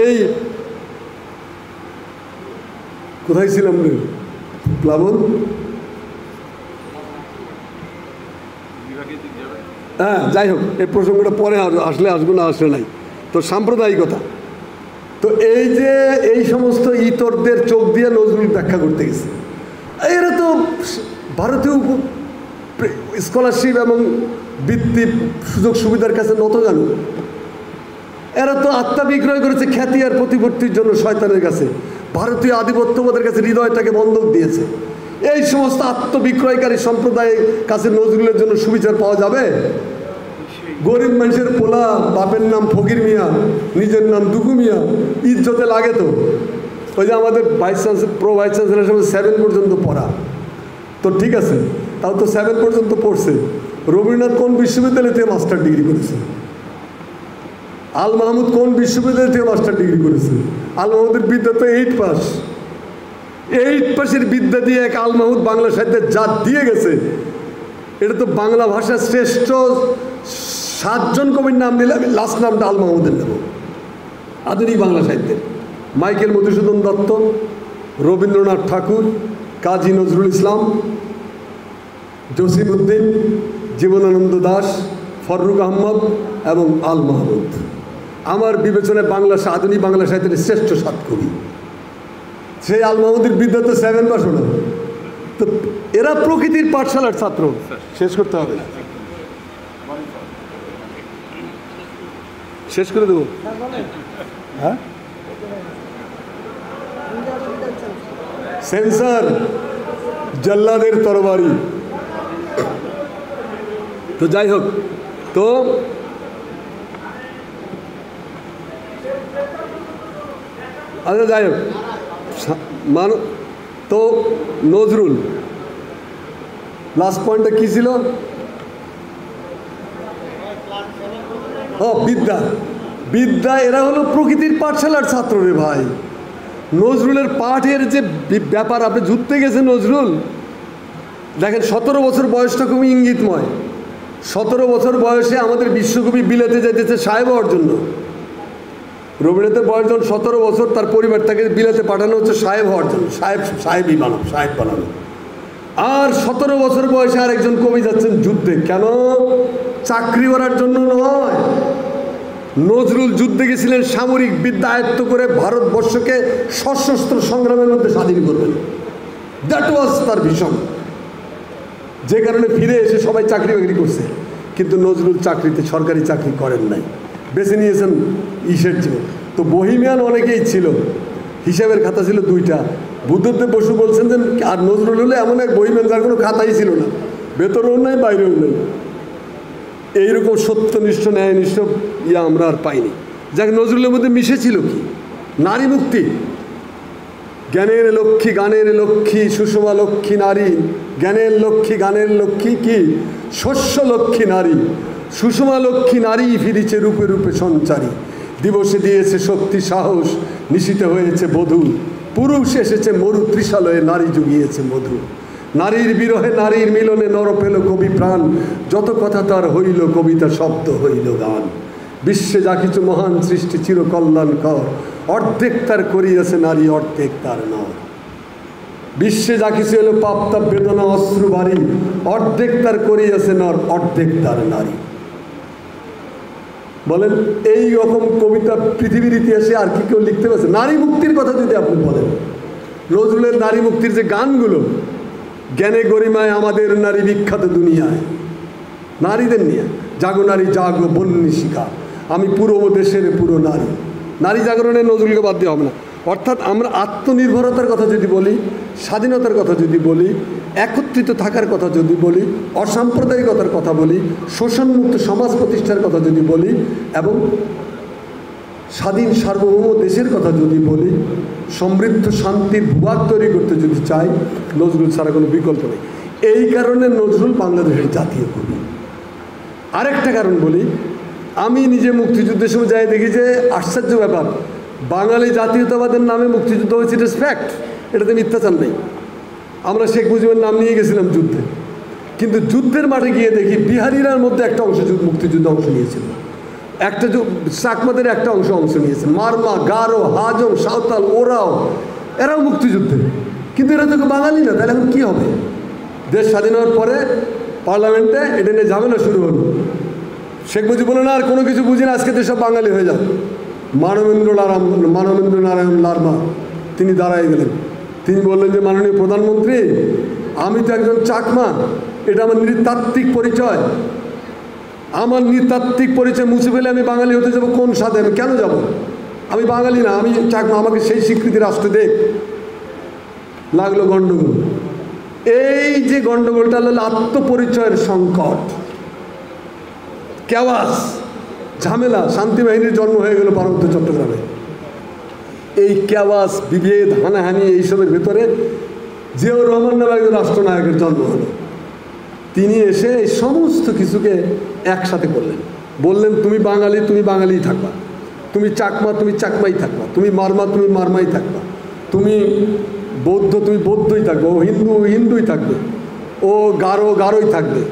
এই কোথায় ছিলাম রে প্লাবন? হ্যাঁ, যাই হোক, এই প্রসঙ্গটা পরে আসলে আসবো, না আসলে নাই। তো সাম্প্রদায়িকতা, তো এই যে এই সমস্ত ইতরদের চোখ দিয়ে নজরুল ব্যাখ্যা করতে গেছে। এরা তো ভারতীয় স্কলারশিপ এবং বৃত্তি সুযোগ সুবিধার কাছে নত জানো। এরা তো আত্মা বিক্রয় করেছে খ্যাতি আর প্রতিপত্তির জন্য শয়তানের কাছে। ভারতীয় আধিপত্যবাদের কাছে হৃদয়টাকে বন্ধক দিয়েছে। এই সমস্ত আত্মবিক্রয়কারী সম্প্রদায়ের কাছে নজরুলের জন্য সুবিচার পাওয়া যাবে? গরিব মানুষের পোলা, বাপের নাম ফকির মিয়া, নিজের নাম দুগু মিয়া, ইজ্জতে লাগে তো। ওই যে আমাদের vice chancellor, pro vice chancellor হিসেবে 7 পর্যন্ত পড়া, তো ঠিক আছে, তাও তো 7 পর্যন্ত পড়ছে। রবীন্দ্রনাথ কোন বিশ্ববিদ্যালয় থেকে মাস্টার ডিগ্রি করেছে? আল মাহমুদ কোন বিশ্ববিদ্যালয় থেকে মাস্টার ডিগ্রি করেছে? আল মাহমুদের বিদ্যা তো 8 পাস। 8 পাসের বিদ্যা দিয়ে এক আল মাহমুদ বাংলা সাহিত্যের জাত দিয়ে গেছে। এটা তো বাংলা ভাষার শ্রেষ্ঠ 7 জন কবির নাম নিলে আমি লাস্ট নামটা আল মাহমুদের নেব। আধুনিক বাংলা সাহিত্যের মাইকেল মধুসূদন দত্ত, রবীন্দ্রনাথ ঠাকুর, কাজী নজরুল ইসলাম, জসিমউদ্দিন, জীবনানন্দ দাশ, ফররুখ আহমদ এবং আল মাহমুদ আমার বিবেচনায় আধুনিক বাংলা সাহিত্যের শ্রেষ্ঠ 7 কবি। সেই আল মাহমুদের বিদ্যা তো 7 পাস হলো। তো এরা প্রকৃতির পাঠশালার ছাত্র। শেষ করতে হবে, শেষ করে দেবো। হ্যাঁ, সেন্সার জল্লাদের তরবারি। তো যাই হোক, তো আচ্ছা যাই হোক, তো নজরুল লাস্ট পয়েন্টটা কী ছিল? বিদ্যা। বিদ্যা, এরা হলো প্রকৃতির পাঠশালার ছাত্র রে ভাই। নজরুলের পাঠের যে ব্যাপার, আপনি যুদ্ধে গেছেন নজরুল, দেখেন 17 বছর বয়সটা খুবই ইঙ্গিতময়। 17 বছর বয়সে আমাদের বিশ্বকবি বিলেতে যেতেছে সাহেব হওয়ার জন্য। রবীন্দ্রনাথের বয়স যখন 17 বছর, তার পরিবার তাকে বিলেতে পাঠানো হচ্ছে সাহেব হওয়ার জন্য। সাহেব বানানো। আর 17 বছর বয়সে আরেকজন কবি যাচ্ছেন যুদ্ধে। কেন? চাকরি করার জন্য নয়। নজরুল যুদ্ধে গেছিলেন সামরিক বিদ্যা আয়ত্ত করে ভারতবর্ষকে সশস্ত্র সংগ্রামের মধ্যে স্বাধীন করবেন। দ্যাট ওয়াজ তার ভিশন, যে কারণে ফিরে এসে সবাই চাকরি বাকরি করছে। কিন্তু নজরুল সরকারি চাকরি করেন নাই, বেছে নিয়েছেন ঈশের জীবন। তো বহিমিয়ান অনেকেই ছিল, হিসাবের খাতা ছিল 2টা। বুদ্ধদেব বসু বলছেন যে, আর নজরুল হলে এমন এক বহিমিয়ান যার কোনো খাতাই ছিল না, ভেতরেও নাই বাইরেও নেই। এইরকম সত্যনিষ্ঠ ন্যায়নিষ্ঠ আমরা আর পাইনি। যাক, নজরুলের মধ্যে মিশেছিল কি? নারী মুক্তি। জ্ঞানের লক্ষ্মী, গানের লক্ষ্মী, সুষমা লক্ষ্মী নারী। জ্ঞানের লক্ষ্মী, গানের লক্ষ্মী কি? শস্য লক্ষ্মী নারী। সুষমা লক্ষ্মী নারী ফিরিছে রূপে রূপে সঞ্চারী। দিবসে দিয়েছে শক্তি সাহস, নিশিতে হয়েছে বধূ। পুরুষ এসেছে মরু ত্রিশালয়ে, নারী জুগিয়েছে মধু। নারীর বিরহে নারীর মিলনে নর পেল কবি প্রাণ। যত কথা তার হইল কবিতা, শব্দ হইল গান। বিশ্বে যা কিছু মহান সৃষ্টি চিরকল্যাণকর, অর্ধেক তার করিয়াছে নারী, অর্ধেক তার নর। বিশ্বে যা কিছু এলো পাপ তাপ বেদনা অশ্রু বাড়ি, অর্ধেক তার করিয়াছে নর, অর্ধেক তার নারী। বলেন, এই রকম কবিতা পৃথিবীর ইতিহাসে আর কি কেউ লিখতে পারছে? নারী মুক্তির কথা যদি আপনি বলেন, নজরুলের নারী মুক্তির যে গানগুলো, জ্ঞানে গরিমায় আমাদের নারী বিখ্যাত দুনিয়ায়, নারীদের নিয়ে, জাগো নারী জাগো বন্যী শিখা, আমি পুরো দেশের পুরো নারী। নারী জাগরণে নজরুলকে বাদ দেওয়া হবে না। অর্থাৎ আমরা আত্মনির্ভরতার কথা যদি বলি, স্বাধীনতার কথা যদি বলি, একত্রিত থাকার কথা যদি বলি, অসাম্প্রদায়িকতার কথা বলি, শোষণমুক্ত সমাজ প্রতিষ্ঠার কথা যদি বলি, এবং স্বাধীন সার্বভৌম দেশের কথা যদি বলি, সমৃদ্ধ শান্তির ভূভাগ তৈরি করতে যদি চাই, নজরুল ছাড়া কোনো বিকল্প নেই। এই কারণে নজরুল বাংলাদেশের জাতীয় কবি। আরেকটা কারণ বলি, আমি নিজে মুক্তিযুদ্ধের সময় যাই দেখি যে আশ্চর্য ব্যাপার, বাঙালি জাতীয়তাবাদের নামে মুক্তিযুদ্ধ হয়েছে, এটা ফ্যাক্ট, এটাতে মিথ্যাচার নেই। আমরা শেখ মুজিবের নাম নিয়ে গেছিলাম যুদ্ধে, কিন্তু যুদ্ধের মাঠে গিয়ে দেখি বিহারিরার মধ্যে একটা অংশ মুক্তিযুদ্ধে অংশ নিয়েছিল। একটা চাকমাদের একটা অংশ নিয়েছে, মারমা, গারো, হাজং, সাঁওতাল, এরাও মুক্তিযুদ্ধে, কিন্তু এরা তো বাঙালি না। তাহলে এখন কী হবে? দেশ স্বাধীন হওয়ার পরে পার্লামেন্টে এটা নিয়ে ঝামেলা শুরু হলো। শেখ মুজিব বলে না আর কোনো কিছু বুঝি না, আজকে তো সব বাঙালি হয়ে যান। মানবেন্দ্র নারায়ণ লারমা তিনি দাঁড়ায় গেলেন। তিনি বললেন যে মাননীয় প্রধানমন্ত্রী, আমি তো একজন চাকমা, এটা আমার নৃতাত্ত্বিক পরিচয়। আমার নৃতাত্ত্বিক পরিচয় মুছে ফেলে আমি বাঙালি হতে যাবো কোন সাথে? আমি কেন যাব? আমি বাঙালি না, আমি চাকমা, আমাকে সেই স্বীকৃতি রাষ্ট্র দেখ। লাগলো গণ্ডগোল। এই যে গণ্ডগোলটা হলো আত্মপরিচয়ের সংকট, কেওয়াস, ঝামেলা। শান্তি বাহিনীর জন্ম হয়ে গেল পার্বত্য চট্টগ্রামে। এই কেওয়াস, বিভেদ, হানাহানি, এইসবের ভেতরে জিয়াউর রহমান নামে একজন রাষ্ট্রনায়কের জন্ম হলো। তিনি এসে এই সমস্ত কিছুকে একসাথে করলেন। বললেন তুমি বাঙালি, তুমি বাঙালিই থাকবা, তুমি চাকমা, তুমি চাকমাই থাকবা, তুমি মারমা, তুমি মারমাই থাকবা, তুমি বৌদ্ধ, তুমি বৌদ্ধই থাকবে, ও হিন্দু, হিন্দুই থাকবে, ও গারোই থাকবে,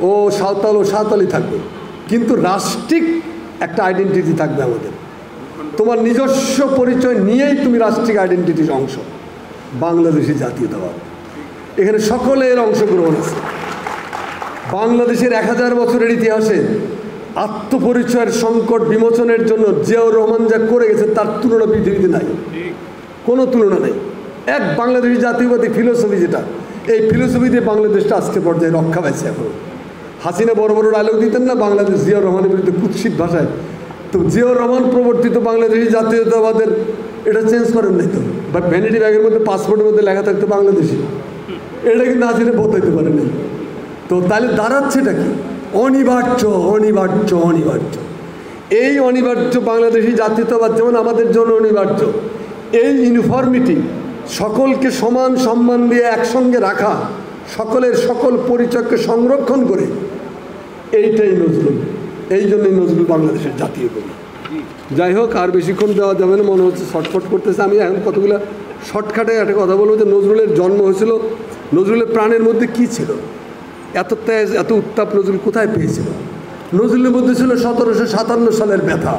ও সাঁওতালই থাকবে, কিন্তু রাষ্ট্রিক একটা আইডেন্টিটি থাকবে আমাদের। তোমার নিজস্ব পরিচয় নিয়েই তুমি রাষ্ট্রিক আইডেন্টিটির অংশ। বাংলাদেশি জাতীয়তাবাদ, এখানে সকলের অংশগ্রহণ আছে। বাংলাদেশের 1000 বছরের ইতিহাসে আত্মপরিচয়ের সংকট বিমোচনের জন্য জিয়াউর রহমান যা করে গেছে তার তুলনা পৃথিবীতে নাই, কোনো তুলনা নেই। এক বাংলাদেশি জাতীয়বাদী ফিলোসফি, যেটা এই ফিলোসফি দিয়ে বাংলাদেশটা আজকে পর্যায়ে রক্ষা পাইছে। এখন হাসিনা বড় বড় ডায়লগ দিতেন না বাংলাদেশ জিয়াউর রহমানের বিরুদ্ধে কুৎসিত ভাষায়, তো জিয়াউর রহমান প্রবর্তিত বাংলাদেশি জাতীয়তাবাদের এটা চেঞ্জ করেন নাই তো। বা ভ্যানিটি ব্যাগের মধ্যে, পাসপোর্টের মধ্যে লেখা থাকতো বাংলাদেশি, এটা কিন্তু হাসিনা বদলাইতে পারেনি। তো তাহলে দাঁড়াচ্ছেটা কি? অনিবার্য, অনিবার্য, অনিবার্য। এই অনিবার্য বাংলাদেশি জাতীয়তাবাদ যেমন আমাদের জন্য অনিবার্য, এই ইউনিফর্মিটি, সকলকে সমান সম্মান দিয়ে একসঙ্গে রাখা, সকলের সকল পরিচয়কে সংরক্ষণ করে, এইটাই নজরুল। এই জন্যই নজরুল বাংলাদেশের জাতীয় কবি। যাই হোক, আর বেশিক্ষণ দেওয়া যাবে না, মনে হচ্ছে শর্টকাট করতেছে। আমি এখন কতগুলো শর্টকাটে একটা কথা বলবো যে নজরুলের জন্ম হয়েছিল, নজরুলের প্রাণের মধ্যে কি ছিল, এত তেজ, এত উত্তাপ নজরুল কোথায় পেয়েছিল? নজরুলের মধ্যে ছিল 1757 সালের ব্যথা,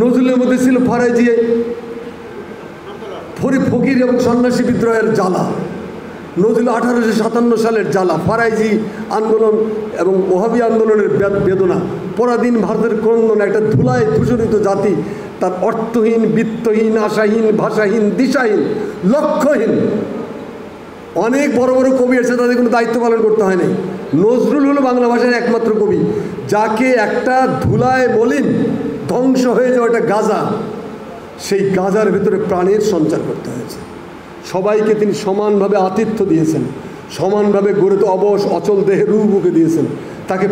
নজরুলের মধ্যে ছিল ফরাইজিয়ে ফকির এবং সন্ন্যাসী বিদ্রোহের জ্বালা, নজরুল 1857 সালের জ্বালা, ফরাইজি আন্দোলন এবং ওহাবি আন্দোলনের বেদনা, পরাধীন ভারতের ক্রন্দন, একটা ধুলায় ধূসরিত জাতি, তার অর্থহীন, বিত্তহীন, আশাহীন, ভাষাহীন, দিশাহীন, লক্ষ্যহীন। অনেক বড় বড় কবি আছে, তাদের কোনো দায়িত্ব পালন করতে হয় নাই। নজরুল হলো বাংলা ভাষার একমাত্র কবি যাকে একটা ধুলায় মলিন, ধ্বংস হয়ে যাওয়া একটা গাজা, সেই গাজার ভেতরে প্রাণের সঞ্চার করতে হয়েছে। সবাইকে তিনি সমানভাবে আতিথ্য দিয়েছেন, সমানভাবে গড়ে তো অবশ অচল দেহে রূপ বুকে দিয়েছেন, তাকে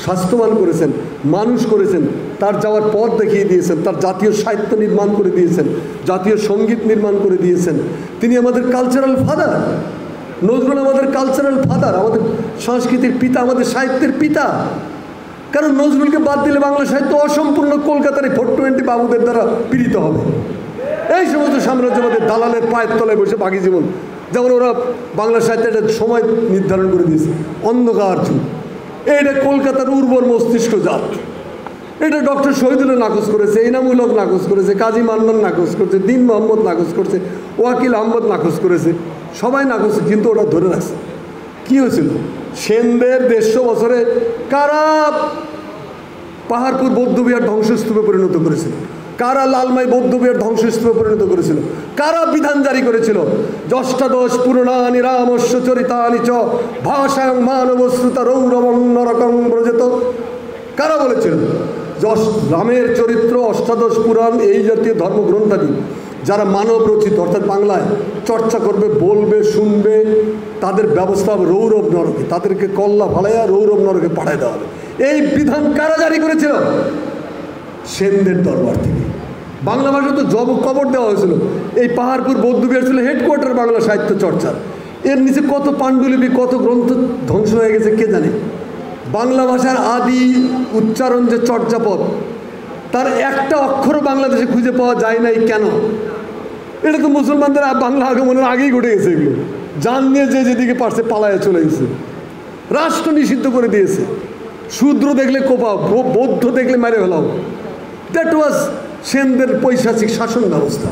স্বাস্থ্যবান করেছেন, মানুষ করেছেন, তার যাওয়ার পথ দেখিয়ে দিয়েছেন, তার জাতীয় সাহিত্য নির্মাণ করে দিয়েছেন, জাতীয় সঙ্গীত নির্মাণ করে দিয়েছেন। তিনি আমাদের কালচারাল ফাদার। নজরুল আমাদের কালচারাল ফাদার, আমাদের সংস্কৃতির পিতা, আমাদের সাহিত্যের পিতা। কারণ নজরুলকে বাদ দিলে বাংলা সাহিত্য অসম্পূর্ণ, কলকাতার এই 420 বাবুদের দ্বারা পীড়িত হবে। এই সমস্ত সাম্রাজ্যবাদের দালালের পায়ের তলায় বসে বাকি জীবন, যেমন ওরা বাংলা সাহিত্যের একটা সময় নির্ধারণ করে দিয়েছে, অন্ধকার যুগ। এইটা কলকাতার উর্বর মস্তিষ্ক জাত, এটা ডক্টর শহীদুল্লাহ নাকচ করেছে, এনামুল হক নাকচ করেছে, কাজী মান্নান নাকচ করেছে, দিন মোহাম্মদ নাকচ করেছে, ওয়াকিল আহমদ নাকচ করেছে, সবাই নাকচ, কিন্তু ওটা ধরে রাখছে। কী হয়েছিল? সেনদের 150 বছরে কারা পাহাড়পুর বৌদ্ধবিহার ধ্বংসস্তূপে পরিণত করেছিল? কারা লালমাই বৌদ্ধবিহার ধ্বংসস্তূপে পরিণত করেছিল? কারা বিধান জারি করেছিল? অষ্টাদশ পুরাণানি রামস্য চরিতানি চ ভাষায়ং মানবশ্রুতা রৌরবং নরকং ব্রজেত। কারা বলেছিল? রামের চরিত্র, অষ্টাদশ পুরাণ, এই জাতীয় ধর্মগ্রন্থাদি যারা মানব রচিত, অর্থাৎ বাংলায় চর্চা করবে, বলবে, শুনবে, তাদের ব্যবস্থা হবে রৌরব নরকে, তাদেরকে কল্লা ফালাইয়া রৌরব নরকে পাঠায় দেওয়া হবে। এই বিধান কারা জারি করেছিল? সেনদের দরবার থেকে। বাংলা ভাষা তো কবর দেওয়া হয়েছিল। এই পাহাড়পুর বৌদ্ধবিহার ছিল হেডকোয়ার্টার বাংলা সাহিত্য চর্চার। এর নিচে কত পাণ্ডুলিপি, কত গ্রন্থ ধ্বংস হয়ে গেছে কে জানে। বাংলা ভাষার আদি উচ্চারণ যে চর্যাপদ, তার একটা অক্ষরও বাংলাদেশে খুঁজে পাওয়া যায় নাই। কেন? এটা তো মুসলমানদের বাংলা আগমনের আগেই ঘটে গেছে। এগুলো জান নিয়ে যে যেদিকে পারছে পালায় চলে গেছে, রাষ্ট্র নিষিদ্ধ করে দিয়েছে। শূদ্র দেখলে কোপাও, বৌদ্ধ দেখলে মেরে ফেলাও। দ্যাট ওয়াজ সেনদের পৈশাচিক শাসন ব্যবস্থা।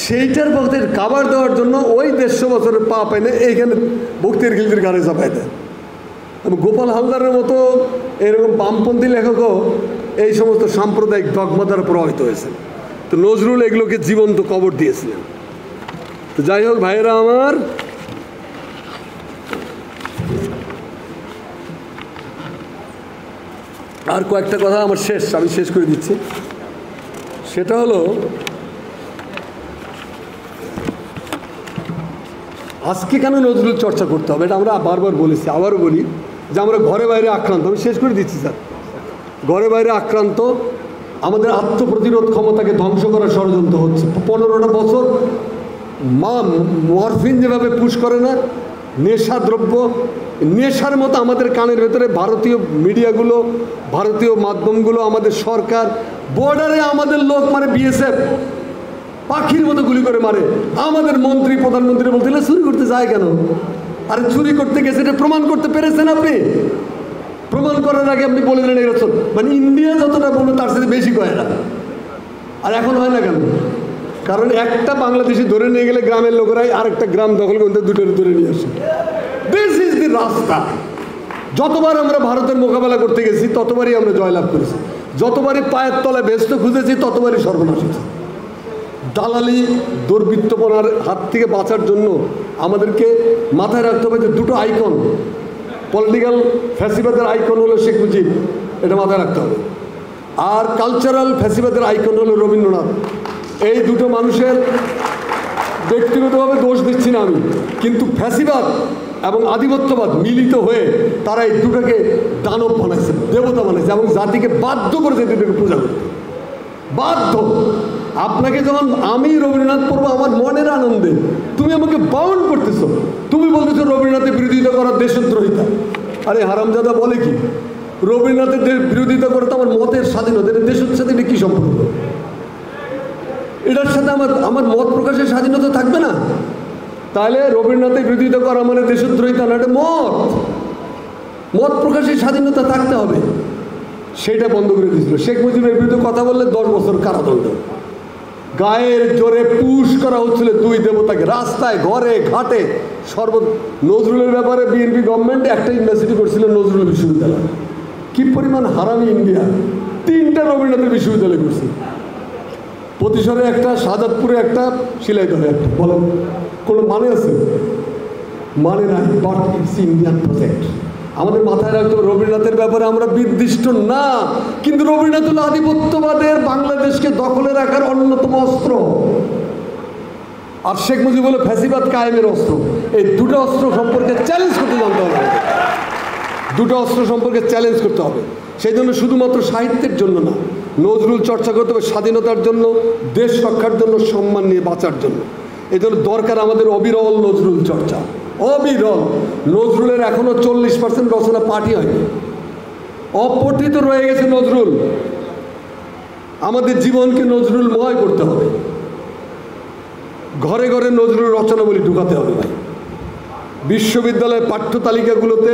সেইটার ভক্তের কাবার দেওয়ার জন্য ওই 150 বছরের পাপ এনে এইখানে ভক্তির খিলজির গাড়ি চাপাই দেয়। এবং গোপাল হালদারের মতো এরকম বামপন্থী লেখকও এই সমস্ত সাম্প্রদায়িক দগমা দ্বারা প্রভাবিত হয়েছে। তো নজরুল এগুলোকে জীবন্ত কবর দিয়েছিলেন। তো যাই হোক ভাইয়েরা আমার, আর কয়েকটা কথা আমার আমি শেষ করে দিচ্ছি। সেটা হলো, আজকে কেন নজরুল চর্চা করতে হবে এটা আমরা বারবার বলেছি, আবারও বলি যে আমরা ঘরে বাইরে আক্রান্ত। আমি শেষ করে দিচ্ছি স্যার। ঘরে বাইরে আক্রান্ত, আমাদের আত্মপ্রতিরোধ ক্ষমতাকে ধ্বংস করার ষড়যন্ত্র হচ্ছে। 15টা বছর মরফিন যেভাবে পুশ করে না, নেশা দ্রব্য, নেশার মতো আমাদের কানের ভেতরে ভারতীয় মিডিয়াগুলো, ভারতীয় মাধ্যমগুলো, আমাদের সরকার, বর্ডারে আমাদের লোক মারে, বিএসএফ পাখির মতো গুলি করে মারে। আমাদের মন্ত্রী প্রধানমন্ত্রী বলতে চুরি করতে যায় কেন? আরে চুরি করতে গেছে, এটা প্রমাণ করতে পেরেছেন আপনি? প্রমাণ করার আগে আপনি বলে দিলেন এরা মানে ইন্ডিয়া যতটা বললো তার সাথে বেশি কয় না। আর এখন হয় না কেন? কারণ একটা বাংলাদেশি ধরে নিয়ে গেলে গ্রামের লোকেরাই আরেকটা গ্রাম দখল করতে দুটোর ধরে নিয়ে আসে। দিস ইজ দি রাস্তা। যতবার আমরা ভারতের মোকাবেলা করতে গেছি ততবারই আমরা জয়লাভ করেছি, যতবারই পায়ের তলায় ব্যস্ত খুঁজেছি ততবারই সর্বনাশ হয়েছে। দালালি দুর্বৃত্তপনার হাত থেকে বাঁচার জন্য আমাদেরকে মাথায় রাখতে হবে যে দুটো আইকন, পলিটিক্যাল ফ্যাসিবাদের আইকন হলো শেখ মুজিব, এটা মাথায় রাখতে হবে। আর কালচারাল ফ্যাসিবাদের আইকন হলো রবীন্দ্রনাথ। এই দুটো মানুষের ব্যক্তিগতভাবে দোষ দিচ্ছি না আমি, কিন্তু ফ্যাসিবাদ এবং আধিপত্যবাদ মিলিত হয়ে তারা এই দুটোকে দানব বানাইছে, দেবতা বানাইছে, এবং জাতিকে বাধ্য করেছে দুটোকে পূজা করতে, বাধ্য। আপনাকে যখন আমি রবীন্দ্রনাথ পড়বো আমার মনের আনন্দে, তুমি আমাকে বাউন্ড করতেছো, তুমি বলতেছো রবীন্দ্রনাথের বিরোধিতা করার দেশদ্রোহিতা। আরে হারামজাদা বলে কি? রবীন্দ্রনাথের বিরোধিতা করে তো আমার মতের স্বাধীনতা, এটা দেশের সাথে এটা কী সম্পর্ক? এটার সাথে আমার মত প্রকাশের স্বাধীনতা থাকবে না? তাহলে রবীন্দ্রনাথের বিরোধিতা করা মানে দেশদ্রোহিতা না, এটা মত প্রকাশের স্বাধীনতা থাকতে হবে। সেটা বন্ধ করে দিয়েছিল। শেখ মুজিবের বিরুদ্ধে কথা বললে 10 বছর কারাদণ্ড, গায়ের জোরে পুশ করা হচ্ছিল দুই দেবতাকে, রাস্তায় ঘরে ঘাটে নজরুলের ব্যাপারে বিএনপি গভর্নমেন্ট একটা ইউনিভার্সিটি করছিল, নজরুল বিশ্ববিদ্যালয়। কি পরিমাণ হারামি ইন্ডিয়া! 3টা রবীন্দ্রনাথের বিশ্ববিদ্যালয় করছে, প্রতিশরে একটা, শাহাদাতপুরে একটা, শিলাইদহে একটা। বলেন কোনো মানে আছে? মানে নাই, বাট ইটস ইন্ডিয়ান প্রজেক্ট। আমাদের মাথায় রাখতে হবে রবীন্দ্রনাথের ব্যাপারে আমরা বিদ্বিষ্ট না, কিন্তু রবীন্দ্রনাথ হল আধিপত্যবাদের বাংলাদেশকে দখলে রাখার অন্যতম অস্ত্র, আর শেখ মুজিব হলো ফ্যাসিবাদ কায়েমের অস্ত্র। এই দুটো অস্ত্র সম্পর্কে চ্যালেঞ্জ করতে জানতে হবে, দুটো অস্ত্র সম্পর্কে চ্যালেঞ্জ করতে হবে। সেই জন্য শুধুমাত্র সাহিত্যের জন্য না, নজরুল চর্চা করতে হবে স্বাধীনতার জন্য, দেশ রক্ষার জন্য, সম্মান নিয়ে বাঁচার জন্য। এই জন্য দরকার আমাদের অবিরল নজরুল চর্চা, অবিরল। নজরুলের এখনো 40% রচনা পাঠই হয়নি, অপঠিত রয়ে গেছে নজরুল। আমাদের জীবনকে নজরুলময় করতে হবে, ঘরে ঘরে নজরুল রচনাবলী ঢুকাতে হবে ভাই। বিশ্ববিদ্যালয়ের পাঠ্য তালিকাগুলোতে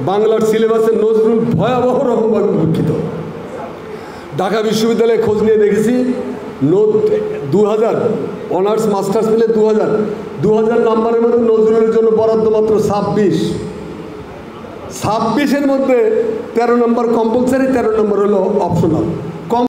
বাংলার সিলেবাসে নজরুল ভয়াবহ রকমভাবে উপেক্ষিত। ঢাকা বিশ্ববিদ্যালয়ে খোঁজ নিয়ে দেখেছি 2000 অনার্স মাস্টার্স মিলে 2000 নাম্বারের মধ্যে নজরুলের জন্য বরাদ্দ মাত্র 26। 26-এর মধ্যে 13 নম্বর কম্পালসারি, 13 নম্বর হলো অপশনাল।